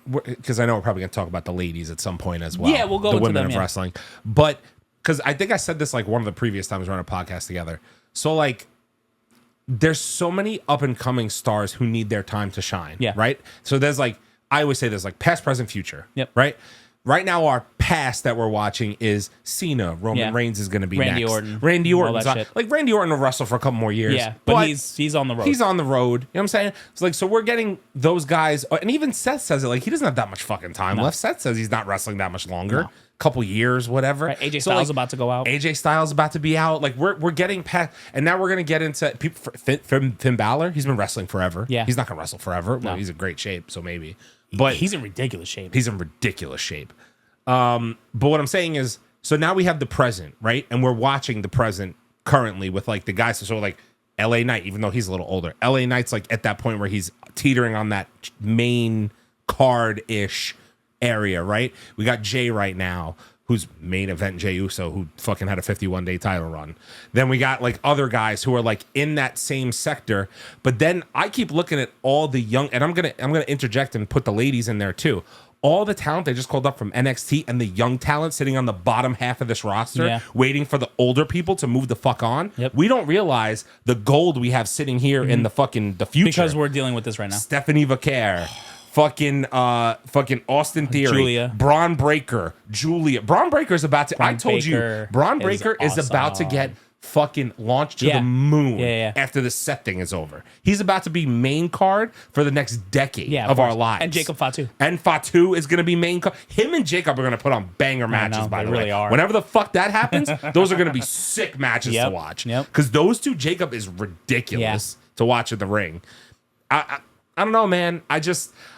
because I know we're probably going to talk about the ladies at some point as well. Yeah, we'll go the into women them, of wrestling, but because I think I said this like one of the previous times we're on a podcast together. So like. There's so many up and coming stars who need their time to shine. Yeah. Right. So there's like, I always say there's like past, present, future. Yep. Right. Right now, our past that we're watching is Cena. Roman Reigns is going to be Randy next. Orton. Randy Orton. Like Randy Orton will wrestle for a couple more years. Yeah, but he's on the road. He's on the road. You know what I'm saying? It's like, so we're getting those guys. And even Seth says it. Like, he doesn't have that much fucking time left. Seth says he's not wrestling that much longer. No. Couple years, whatever. Right, AJ Styles about to go out. AJ Styles about to be out. Like we're getting past, and now we're gonna get into people. Finn Balor, he's been wrestling forever. Yeah, he's not gonna wrestle forever. Well, he's in great shape, so maybe. But he's in ridiculous shape. But what I'm saying is, so now we have the present, right? And we're watching the present currently with like the guys. So like LA Knight, even though he's a little older, LA Knight's like at that point where he's teetering on that main card ish area, right? We got Jay right now, who's main event Jey Uso, who fucking had a 51-day title run. Then we got like other guys who are like in that same sector. But then I keep looking at all the young, and I'm gonna interject and put the ladies in there too. All the talent they just called up from NXT and the young talent sitting on the bottom half of this roster, waiting for the older people to move the fuck on. Yep. We don't realize the gold we have sitting here in the future. Because we're dealing with this right now. Stephanie Vaquer. Fucking Austin Theory, Julia. Braun Breaker, Julia. Braun Breaker is about to. I told you, Braun Breaker is about to get fucking launched to the moon after the Seth thing is over. He's about to be main card for the next decade of our lives. And Jacob Fatu. And Fatu is going to be main card. Him and Jacob are going to put on banger matches, by the way. Really are. Whenever the fuck that happens, those are going to be sick matches to watch. Because those two, Jacob is ridiculous to watch in the ring. I don't know, man.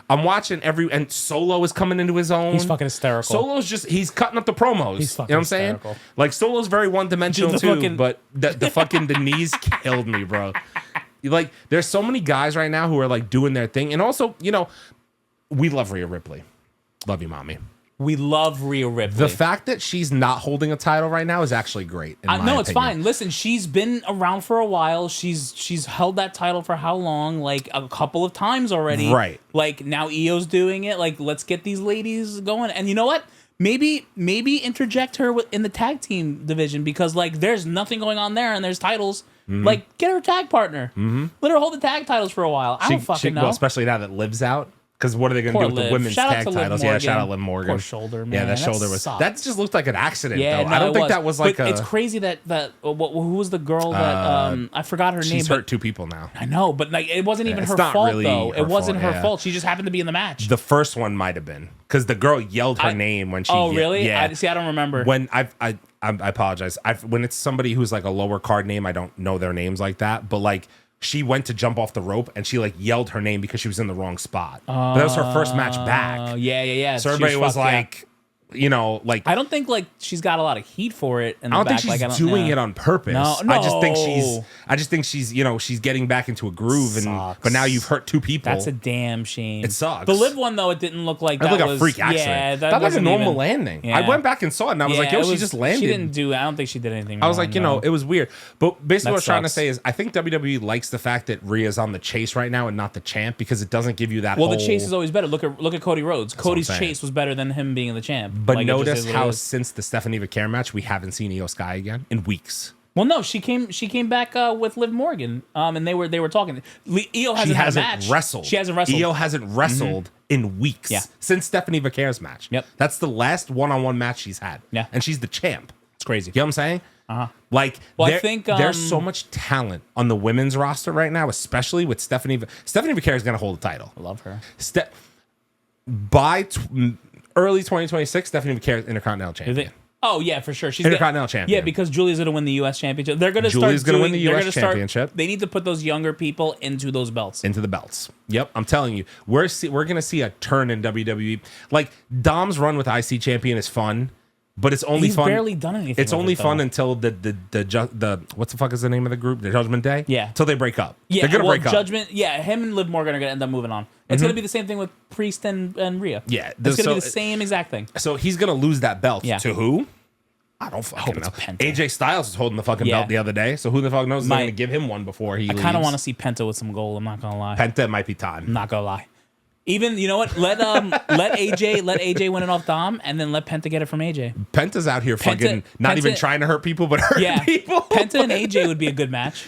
I'm watching and Solo is coming into his own. He's fucking hysterical. Solo's he's cutting up the promos. He's fucking you know what I'm saying? Like Solo's very one-dimensional too, but the knees killed me, bro. Like there's so many guys right now who are like doing their thing. And also, we love Rhea Ripley. Love you, mommy. We love Rhea Ripley. The fact that she's not holding a title right now is actually great. No, it's fine. Listen, she's been around for a while. She's held that title for how long? Like a couple of times already. Right. Like now Io's doing it. Like let's get these ladies going. And you know what? Maybe interject her in the tag team division because like there's nothing going on there and there's titles. Like get her a tag partner. Let her hold the tag titles for a while. I don't fucking know. Well, especially now that Liv's out. Because what are they going to do with the women's tag titles? Yeah, shout out Liv Morgan. Poor shoulder, man. Yeah, that shoulder was... sucked. That just looked like an accident, Yeah, though. no, I don't think was. that was like but it's crazy that who was the girl that... I forgot her name. She's hurt 2 people now. I know, but like it wasn't even it's her not fault, really though. her It wasn't fault, her fault. She just happened to be in the match. The first one might have been. Because the girl yelled her name when she... Oh, really? Yeah. I don't remember. When I apologize. When it's somebody who's like a lower card name, I don't know their names like that. But like... She went to jump off the rope and she like yelled her name because she was in the wrong spot. But that was her first match back. Yeah. So everybody was like, you know, like I don't think like she's got a lot of heat for it. In the I don't back. think she's like, doing it on purpose. No. I just think she's you know, she's getting back into a groove. But now you've hurt 2 people. That's a damn shame. It sucks. The Liv one though, it didn't look like that like was a freak accident. Yeah, that was like a normal even, landing. Yeah. I went back and saw it and I was like, yo, she just landed. She didn't do. I don't think she did anything. I was like, you know, it was weird. But basically, what I was trying to sucks. say is, I think WWE likes the fact that Rhea's on the chase right now and not the champ because it doesn't give you that. Well, the chase is always better. Look at Cody Rhodes. Cody's chase was better than him being the champ. But like, notice how since the Stephanie Vaquer match, we haven't seen Io Sky again in weeks. Well, no, she came back with Liv Morgan, and they were talking. Io hasn't had a match. Wrestled. She hasn't wrestled. Io hasn't wrestled in weeks. Yeah. Since Stephanie Vaquer's match. Yep. That's the last one-on-one match she's had. Yeah. And she's the champ. It's crazy. You know what I'm saying? Uh-huh. Like, well, I think there's so much talent on the women's roster right now, especially with Stephanie. Stephanie Vaquer is going to hold the title. I love her. Early 2026, Stephanie Vaquer is Intercontinental Champion. Oh yeah, for sure. She's Intercontinental champion. Yeah, because Julia's gonna win the U.S. championship. They're gonna Julie's start. Gonna win the U.S. championship. They need to put those younger people into those belts. Into the belts. Yep, I'm telling you, we're gonna see a turn in WWE. Like Dom's run with IC champion is fun, but it's only fun. He's barely done anything. It's only fun until the what the fuck is the name of the group? The Judgment Day. Yeah. Until they break up. Yeah, they're gonna break up. Judgment. Yeah, him and Liv Morgan are gonna end up moving on. It's gonna be the same thing with Priest and Rhea. Yeah, it's gonna be the same exact thing. So he's gonna lose that belt to who? I don't fucking know. Penta. AJ Styles was holding the fucking belt the other day, so who the fuck knows is going to give him one before he leaves. I kind of want to see Penta with some gold. I'm not gonna lie. Penta might be time. I'm not gonna lie. Even you know what? Let AJ win it off Dom, and then let Penta get it from AJ. Penta's out here fucking not even trying to hurt people, but hurting people. Penta and AJ would be a good match.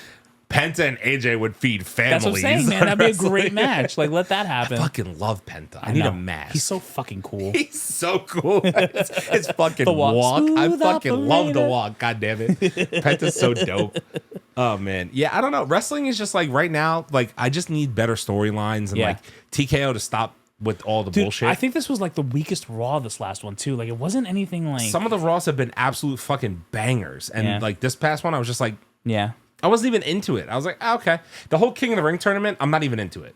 Penta and AJ would feed families. That's what I'm saying, man. That'd be a great match. Like, let that happen. I fucking love Penta. I need a mask. He's so fucking cool. He's so cool. His fucking walk. I fucking love the walk. God damn it. Penta's so dope. Oh, man. Yeah, I don't know. Wrestling is just like right now, like, I just need better storylines and like TKO to stop with all the bullshit. I think this was like the weakest Raw, this last one, too. Like, it wasn't anything like. Some of the Raws have been absolute fucking bangers. And like this past one, I was just like, yeah. I wasn't even into it. I was like, okay. The whole King of the Ring tournament, I'm not even into it.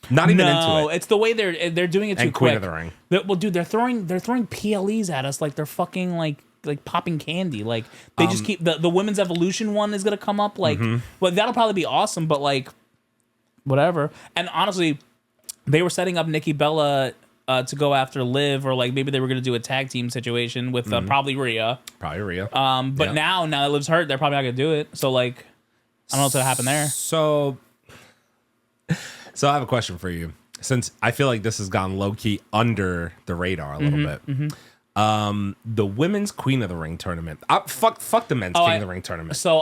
Not even into it. No, it's the way they're doing it too and quick. Queen of the Ring. Well, dude, they're throwing PLEs at us like they're fucking like popping candy. Like they just keep the women's evolution one is gonna come up. Like, well, that'll probably be awesome, but like, whatever. And honestly, they were setting up Nikki Bella to go after Liv, or like maybe they were gonna do a tag team situation with probably Rhea. Probably Rhea. But now that Liv's hurt, they're probably not gonna do it. So like, I don't know what's gonna happen there. So I have a question for you. Since I feel like this has gone low key under the radar a little bit. The women's Queen of the Ring tournament. Fuck the men's King of the Ring tournament. So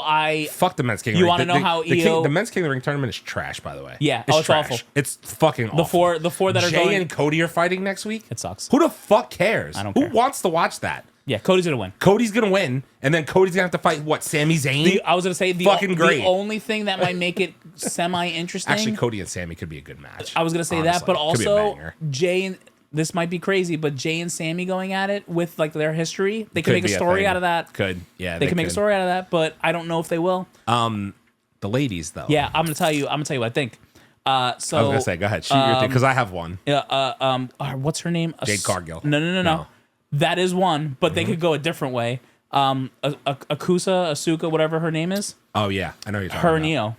fuck the men's King of the Ring. You want to know how the men's King of the Ring tournament is trash, by the way. Yeah, it's trash. Awful. It's fucking awful. The four that are Jay going. and Cody are fighting next week. It sucks. Who the fuck cares? I don't care. Who wants to watch that? Yeah, Cody's gonna win. Cody's gonna win, and then Cody's gonna have to fight what? Sami Zayn. I was gonna say the only thing that might make it semi interesting. Actually, Cody and Sami could be a good match. I was gonna say that, but also Jay and this might be crazy, but Jay and Sami going at it with like their history, they could make a story out of that. They could make a story out of that, but I don't know if they will. The ladies though. Yeah, I'm gonna tell you what I think. So I was gonna say, go ahead, shoot your thing because I have one. What's her name? Jade Cargill. No. That is one, but they could go a different way. Asuka, whatever her name is. Oh yeah, I know you're talking about. Her and Io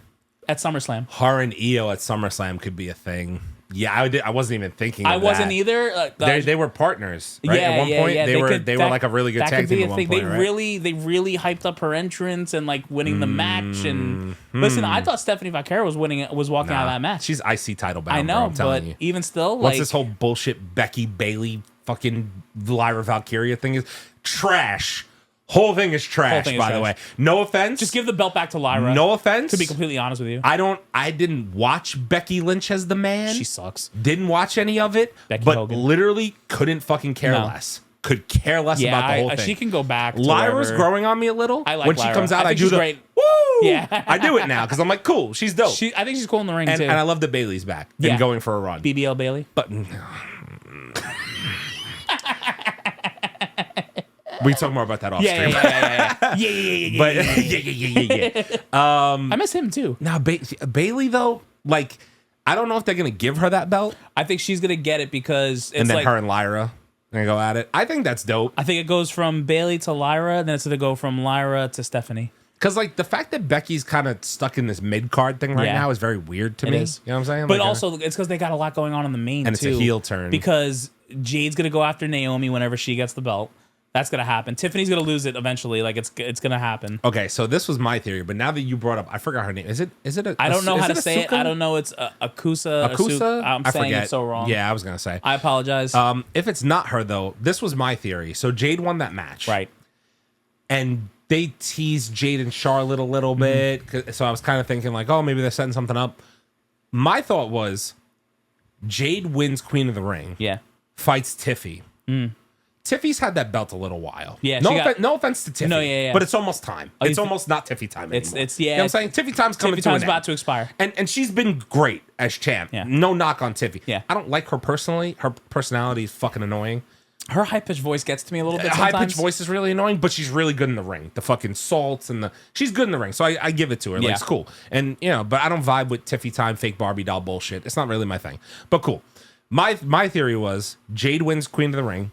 at SummerSlam. Her and Io at SummerSlam could be a thing. Yeah, I wasn't even thinking. I wasn't either. They were partners, right? At one point, they were like a really good tag team. At one point, they really hyped up her entrance and like winning the match. And listen, I thought Stephanie Vaquer was walking out of that match. She's IC title bound. I know, bro, I'm telling but you. even still, what's this whole bullshit Becky Bailey fucking Lyra Valkyria thing is trash. Whole thing is trash, thing is by the trash. way. No offense. Just give the belt back to Lyra. No offense. To be completely honest with you. I didn't watch Becky Lynch as the man. She sucks. Didn't watch any of it. Becky but Hogan. literally couldn't fucking care less. Could care less about the whole thing. She can go back to Lyra's wherever. growing on me a little. I like when Lyra. she comes out, I I think do she's the great. woo. Yeah. I do it now because I'm like, cool. She's dope. I think she's cool in the ring and too. I love that Bailey's back Yeah. and going for a run. BBL Bailey. But we can talk more about that off stream. Yeah. But yeah. I miss him too. Now Bailey though, like, I don't know if they're gonna give her that belt, I think she's gonna get it because it's and then like her and Lyra are gonna go at it. I think that's dope. I think it goes from Bailey to Lyra, then it's gonna go from Lyra to Stephanie. Because like the fact that Becky's kind of stuck in this mid card thing right Yeah. now is very weird to me. is. You know what I'm saying? But Like, also, it's because they got a lot going on in the main And it's too. a heel turn. Because Jade's gonna go after Naomi whenever she gets the belt. That's gonna happen. Tiffany's gonna lose it eventually. Like it's gonna happen. okay, so this was my theory, but now that you brought up, I forgot her name. Is it? I don't know how to say it. Asuka? I don't know. It's Akusa. Akusa? I'm I saying forget. it so wrong. Yeah, I was gonna say. I apologize. If it's not her though, this was my theory. So Jade won that match, right. and they teased Jade and Charlotte a little Mm-hmm. bit. So I was kind of thinking like, oh, maybe they're setting something up. My thought was, Jade wins Queen of the Ring, Yeah. fights Tiffy. Tiffy's had that belt a little while. Yeah, No, she got- no offense to Tiffy. No, yeah. But it's almost time. Oh, you It's thi- almost not Tiffy time anymore. It's You know what I'm saying? Tiffy time's coming Tiffy to an time's end. about to expire. And she's been great as champ. Yeah. No knock on Tiffy. Yeah. I don't like her personally. Her personality is fucking annoying. Her high pitched voice gets to me a little bit. High Sometimes. pitched voice is really annoying, but she's really good in the ring. The fucking salts and she's good in the ring. So I give it to her. Like, Yeah. it's cool. And but I don't vibe with Tiffy time, fake Barbie doll bullshit. It's not really my thing. But cool. My theory was Jade wins Queen of the Ring.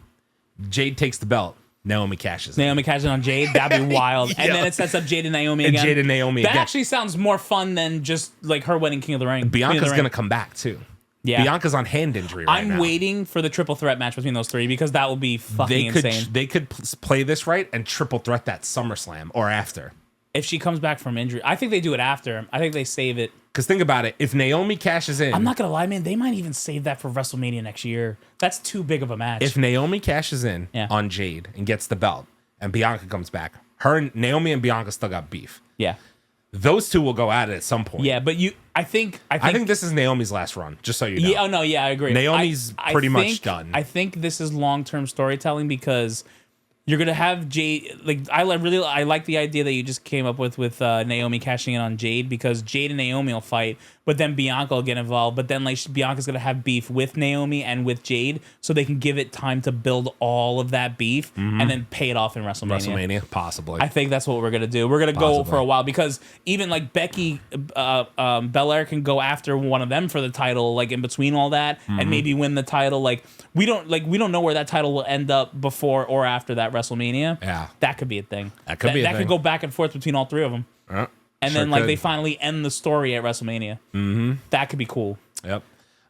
Jade takes the belt. Naomi cashes in. Naomi catching on Jade, that'd be wild. Yeah. And then it sets up Jade and Naomi And again. Jade and Naomi that again. actually sounds more fun than just like her winning King of the Ring. Queen of the Bianca's Ring. going to come back too. Yeah. Bianca's on hand injury right now. I'm waiting for the triple threat match between those three because that will be fucking insane. They could play this right and triple threat that SummerSlam or after. If she comes back from injury, I think they do it after. I think they save it. Because think about it. If Naomi cashes in. I'm not gonna lie, man. They might even save that for WrestleMania next year. That's too big of a match. If Naomi cashes in Yeah. on Jade and gets the belt and Bianca comes back, Naomi and Bianca still got beef. yeah, Those two will go at it at some point. yeah, but I think this is Naomi's last run, just so you know. Yeah, oh no, yeah, I agree. Naomi's pretty much done. I think this is long term storytelling because you're gonna have Jade. Like I like the idea that you just came up with Naomi cashing in on Jade because Jade and Naomi will fight, but then Bianca will get involved. But then like Bianca's gonna have beef with Naomi and with Jade, so they can give it time to build all of that beef and then pay it off in WrestleMania, possibly. I think that's what we're gonna do. We're gonna go Possibly. for a while because even like Becky, Belair can go after one of them for the title, like in between all that, and maybe win the title. Like we don't know where that title will end up before or after that WrestleMania. Yeah. that could be a thing. That could be a that thing. could go back and forth between all three of them, and Sure then like could. they finally end the story at WrestleMania. Mm-hmm. That could be cool. Yep.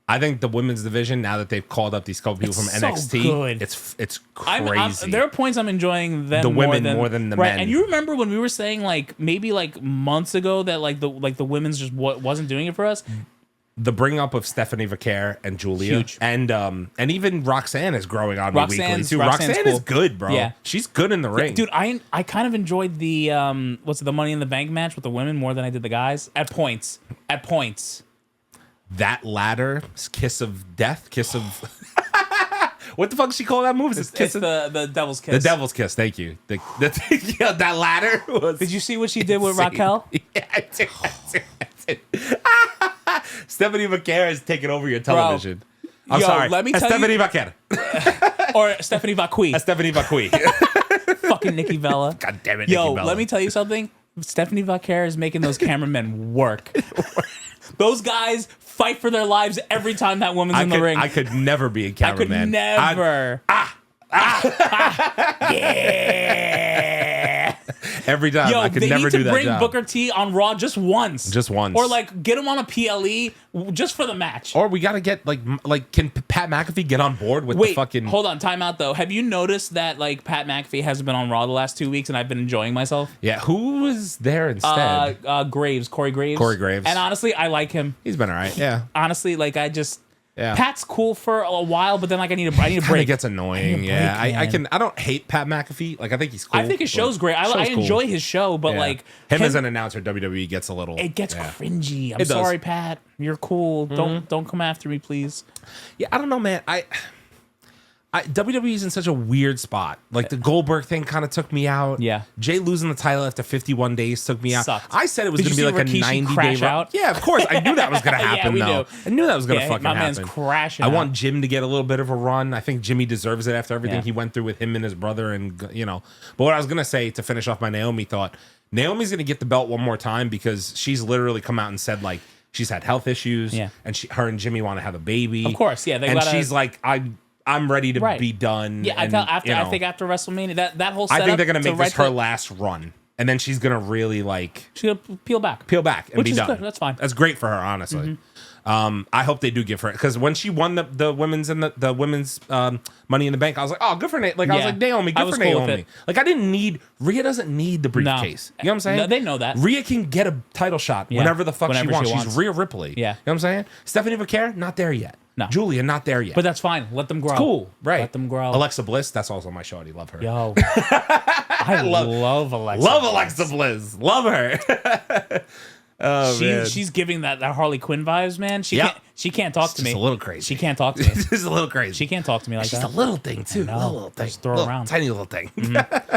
I think the women's division, now that they've called up these couple people from It's so NXT, good. it's crazy. There are points I'm enjoying them The women more than the right. men. And you remember when we were saying like maybe like months ago that like the women's just wasn't doing it for us. The bring up of Stephanie Vaquer and Julia, Huge. and even Roxanne is growing on me weekly Roxanne's too. Roxanne cool. is good, bro. Yeah. She's good in the ring, Dude, I kind of enjoyed the the Money in the Bank match with the women more than I did the guys at points. That ladder kiss of death, kiss of what the fuck does she call that move? Is it kiss It's of the Devil's Kiss. the devil's kiss? Thank you. Yeah, that ladder was. Did you see what she did with insane. Raquel? Yeah, I did. Stephanie Vaquer is taking over your television. I'm yo, sorry. let me tell Stephanie you- Vaquer. Or Stephanie Vacqui. Stephanie Vaquer. Fucking Nikki Bella. God damn it, Yo, Nikki Bella. let me tell you something. Stephanie Vaquer is making those cameramen work. Those guys fight for their lives every time that woman's in the ring. I could never be a I cameraman. could never. Yeah. Every time. Yo, I could they never need do to that bring job. Booker T on Raw just once. Just once. Or like get him on a PLE just for the match. Or we got to get like can Pat McAfee get on board with the Wait, fucking hold on, time out though. Have you noticed that like Pat McAfee hasn't been on Raw the last 2 weeks and I've been enjoying myself? Yeah, who was there instead? Graves, Corey Graves. Corey Graves. And honestly, I like him. He's been all right. Yeah. Honestly, like I just Yeah. Pat's cool for a while, but then like I need a Kind break. of gets annoying. break, I don't hate Pat McAfee. Like I think he's cool. I think his show's great. I enjoy his show, but like him as an announcer, WWE gets a little. It gets cringy. I'm It does. sorry, Pat. You're cool. Don't come after me, please. Yeah, I don't know, man. WWE's in such a weird spot. Like the Goldberg thing kind of took me out. Yeah. Jay losing the title after 51 days took me out. Sucked. I said it was Did going to you be see like a Rikishi 90-day crash run. out? Yeah, of course. I knew that was going to happen, we though. do. I knew that was going to Yeah, fucking my happen. man's crashing I out. want Jim to get a little bit of a run. I think Jimmy deserves it after everything Yeah. he went through with him and his brother. And, But what I was going to say to finish off my Naomi thought, Naomi's going to get the belt one more time because she's literally come out and said, like, she's had health issues. Yeah. And her and Jimmy want to have a baby. Of course, yeah. And she's like, I'm ready to be done. Yeah, and, I think after WrestleMania, that whole setup. I think they're gonna make this her to, last run, and then she's gonna really like she's gonna peel back and which be is done. good. That's fine. That's great for her, honestly. I hope they do give her because when she won the women's and the women's Money in the Bank, I was like, oh, good for Naomi. Like I was like, Naomi, good for cool Naomi. Like I didn't need Rhea doesn't need the briefcase. You know what I'm saying? No, they know that. Rhea can get a title shot whenever the fuck she wants. She's Rhea Ripley. Yeah. You know what I'm saying? Stephanie Vaquer, not there yet. No. Julia, not there yet. But that's fine. Let them grow. Cool, right? Let them grow. Alexa Bliss, that's also my shorty. Love her. Yo, I love Alexa. Love Alexa Bliss. Love her. Oh, man. She's giving that Harley Quinn vibes, man. She can't talk to me. Just a little crazy. She can't talk to me. Just a little crazy. She can't talk to me like She's that. a little thing too. Little thing. Just throw around. Tiny little thing.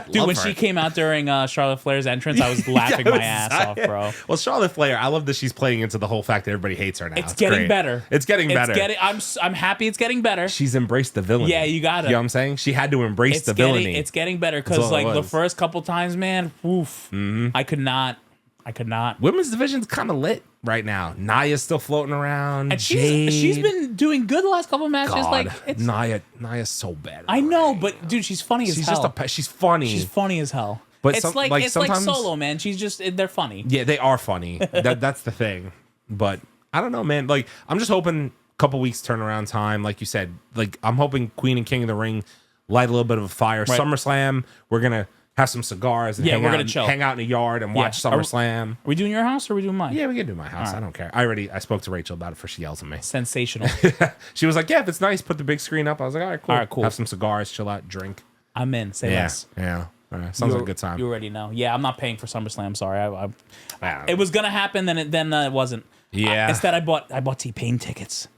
Dude, when she came out during Charlotte Flair's entrance, I was laughing my ass off, bro. Well, Charlotte Flair, I love that she's playing into the whole fact that everybody hates her now. It's getting great. better. It's getting better. I'm happy it's getting better. She's embraced the villainy. Yeah, you got it. You know what I'm saying? She had to embrace the villainy. It's getting better because like the first couple times, man, oof, I could not. Women's division's kind of lit right now. Naya's still floating around. And she's been doing good the last couple of matches. God, Like it's, Naya's so bad. I know, but dude, she's funny as hell. She's funny. She's funny as hell. But it's like Solo, man. She's just they're funny. Yeah, they are funny. That's the thing. But I don't know, man. Like I'm just hoping a couple weeks turnaround time. Like you said, like I'm hoping Queen and King of the Ring light a little bit of a fire. Right. SummerSlam, we're gonna have some cigars and we're gonna chill. Hang out in the yard and watch SummerSlam. Are we doing your house or are we doing mine? Yeah, we can do my house. Right. I don't care. I spoke to Rachel about it before she yells at me. Sensational. She was like, yeah, if it's nice, put the big screen up. I was like, all right, cool. All right, cool. Have some cigars, chill out, drink. I'm in. Say less. Yeah. All right. Sounds like a good time. You already know. Yeah, I'm not paying for SummerSlam. Sorry. It was gonna happen, then it wasn't. Yeah. Instead, I bought T-Pain tickets.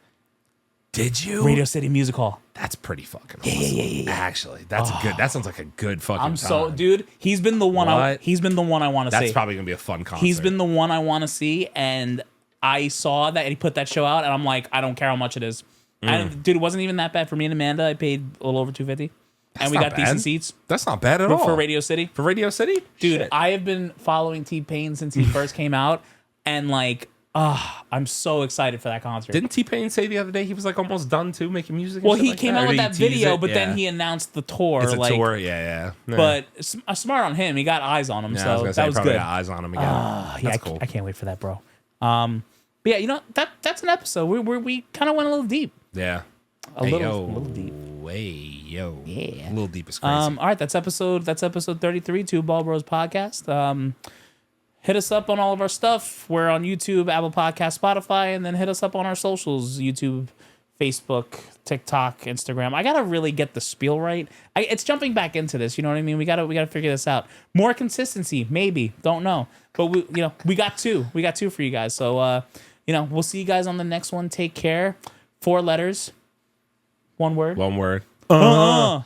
Did you? Radio City Music Hall. That's pretty fucking awesome. Yeah. Actually, that's good. That sounds like a good fucking I'm time. dude. He's been the one. He's been the one I want to see. That's probably gonna be a fun concert. He's been the one I want to see, and I saw that he put that show out, and I'm like, I don't care how much it is. Dude, it wasn't even that bad for me and Amanda. I paid a little over $250, and we got decent seats. That's not bad at all for Radio City. For Radio City, dude, shit. I have been following T-Pain since he first came out, and like. I'm so excited for that concert. Didn't T-Pain say the other day he was like almost done too making music? Well, he came out with that video, but then he annoued the tour. It's a tour, yeah. But smart on him. He got eyes on him, so that was good. Got eyes on him again. That's cool. I can't wait for that, bro. But yeah, you know that's an episode. We kind of went a little deep. Yeah, a little deep. Yeah, a little deep is crazy. All right, that's episode 33, Two Ball Bros podcast. Hit us up on all of our stuff. We're on YouTube, Apple Podcast, Spotify, and then hit us up on our socials: YouTube, Facebook, TikTok, Instagram. I gotta really get the spiel right. It's jumping back into this. You know what I mean? We gotta figure this out. More consistency, maybe. Don't know, but we got two. We got two for you guys. So we'll see you guys on the next one. Take care. 4 letters. 1 word. One word. Yeet.